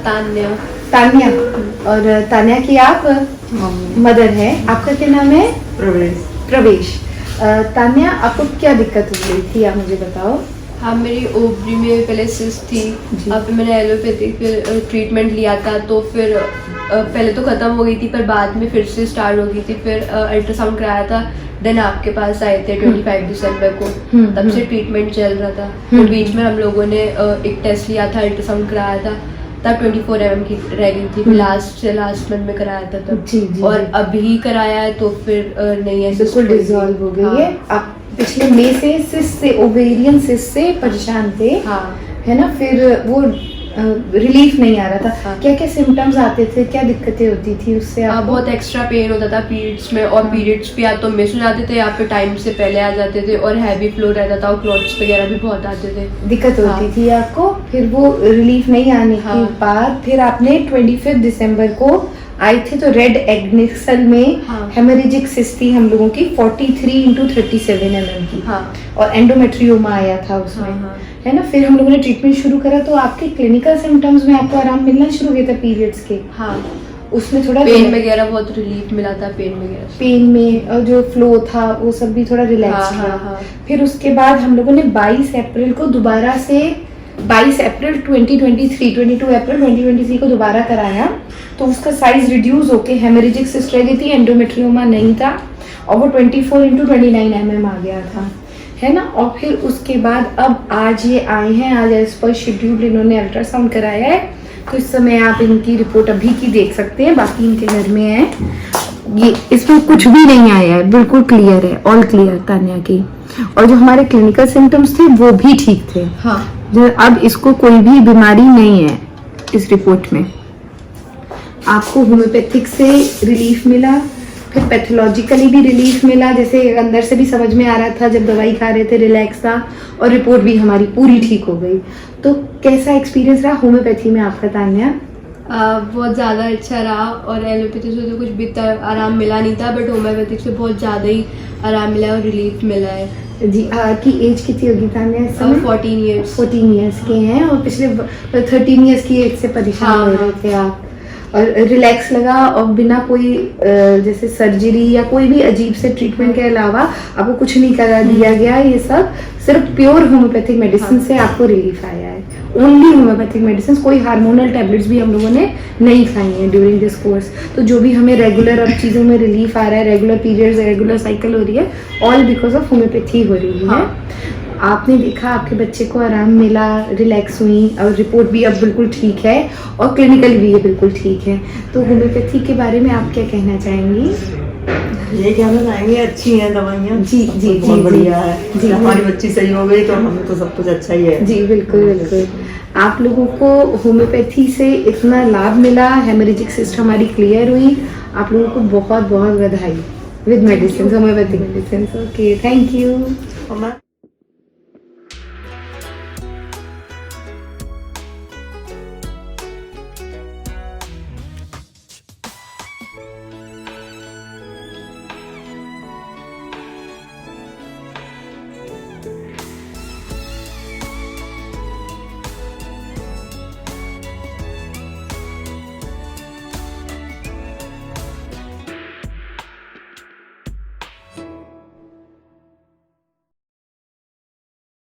तान्या। तान्या। और तान्या की आप मदर है, आपका क्या नाम है? प्रवेश। तान्या, आपको क्या दिक्कत हो गई थी, आप मुझे बताओ। हाँ, मेरी ओवरी में पहले सिस्ट थी। अब मैंने एलोपैथिक फिर ट्रीटमेंट लिया था, तो फिर पहले तो ख़त्म हो गई थी, पर बाद में फिर से स्टार्ट हो गई थी। फिर अल्ट्रासाउंड कराया था, देन आपके पास आए थे 25 दिसंबर को। तब से ट्रीटमेंट चल रहा था। तो बीच में हम लोगों ने एक टेस्ट लिया था, अल्ट्रासाउंड कराया था, तब 24 mm की रह गई थी। लास्ट मंथ में कराया था तब। जी। और अभी कराया है तो फिर नहीं है, बिल्कुल डिसॉल्व हो गई है। आप पिछले मई से सिस्ट से, ओवेरियन सिस्ट से परेशान थे, है ना? फिर वो रिलीफ नहीं आ रहा था। क्या क्या सिम्टम्स आते थे, क्या दिक्कतें होती थी उससे? बहुत एक्स्ट्रा पेन होता था पीरियड्स में, और पीरियड्स भी या तो मिस हो जाते थे या फिर टाइम से पहले आ जाते थे, और हैवी फ्लो रहता था, और क्लॉट्स वगैरह भी बहुत आते थे। दिक्कत होती थी आपको। फिर वो रिलीफ नहीं आने के बाद फिर आपने 25 दिसंबर को आए थे, तो रेड एग्निक्सल में हेमरेजिक सिस्ट थी हम लोगों की 43x37 mm की, और एंडोमेट्रियोमा आया था उसमें, है ना? फिर हम लोगों ने ट्रीटमेंट शुरू करा, तो आपके क्लिनिकल सिम्टम्स में आपको आराम मिलना शुरू हुए थे पीरियड्स के। उसमें थोड़ा पेन वगैरह बहुत रिलीफ मिला था, पेन में, और जो फ्लो था वो सब भी थोड़ा रिलैक्स था। फिर उसके बाद हम लोगों ने 22 अप्रैल को दोबारा से 22 अप्रैल 2023 22 अप्रैल 2023 को दोबारा कराया, तो उसका साइज रिड्यूस होके हेमरेजिक सिस्ट रह गई थी, एंडोमेट्रियोमा नहीं था, और वो 24x29 mm आ गया था, है ना? और फिर उसके बाद अब आज ये आए हैं, आज एज पर शेड्यूल इन्होंने अल्ट्रासाउंड कराया है, तो इस समय आप इनकी रिपोर्ट अभी की देख सकते हैं, बाकी इनके घर में है। ये इसमें कुछ भी नहीं आया है, बिल्कुल क्लियर है, ऑल क्लियर तान्या की। और जो हमारे क्लिनिकल सिम्टम्स थे वो भी ठीक थे। अब इसको कोई भी बीमारी नहीं है इस रिपोर्ट में। आपको होम्योपैथिक से रिलीफ मिला, फिर पैथोलॉजिकली भी रिलीफ मिला, जैसे अंदर से भी समझ में आ रहा था जब दवाई खा रहे थे, रिलैक्स था, और रिपोर्ट भी हमारी पूरी ठीक हो गई। तो कैसा एक्सपीरियंस रहा होम्योपैथी में आपका तान्या? बहुत ज़्यादा अच्छा रहा, और एलोपैथी से तो कुछ भी आराम मिला नहीं था, बट होम्योपैथिक से बहुत ज़्यादा ही आराम मिला और रिलीफ मिला है। जी। आपकी एज कितनी होगी तान्या इस समय? 14 ईयर्स के हैं, और पिछले 13 ईयर्स की एज से परेशान हो रहे थे आप, और रिलैक्स लगा, और बिना कोई जैसे सर्जरी या कोई भी अजीब से ट्रीटमेंट के अलावा आपको कुछ नहीं करा दिया गया। ये सब सिर्फ प्योर होम्योपैथिक मेडिसिन से आपको रिलीफ आया है। ओनली होम्योपैथिक मेडिसिन, कोई हार्मोनल टैबलेट्स भी हम लोगों ने नहीं खाई हैं ड्यूरिंग दिस कोर्स। तो जो भी हमें रेगुलर अब चीज़ों में रिलीफ आ रहा है, रेगुलर पीरियड्स, रेगुलर साइकिल हो रही है, ऑल बिकॉज ऑफ होम्योपैथी हो रही है। आपने देखा आपके बच्चे को आराम मिला, रिलैक्स हुई, और रिपोर्ट भी अब बिल्कुल ठीक है, और क्लिनिकल भी ये बिल्कुल ठीक है। तो होम्योपैथी के बारे में आप क्या कहना चाहेंगी? ये कहना चाहेंगे, अच्छी हैं दवाइयाँ। जी जी, बहुत बढ़िया है जी। हमारी बच्ची सही हो गई तो हमें तो सब कुछ अच्छा ही है जी। बिल्कुल बिल्कुल। आप लोगों को होम्योपैथी से इतना लाभ मिला, हेमरेजिक सिस्ट हमारी क्लियर हुई, आप लोगों को बहुत बहुत बधाई। With medicine, homeopathic medicine. Okay, thank you.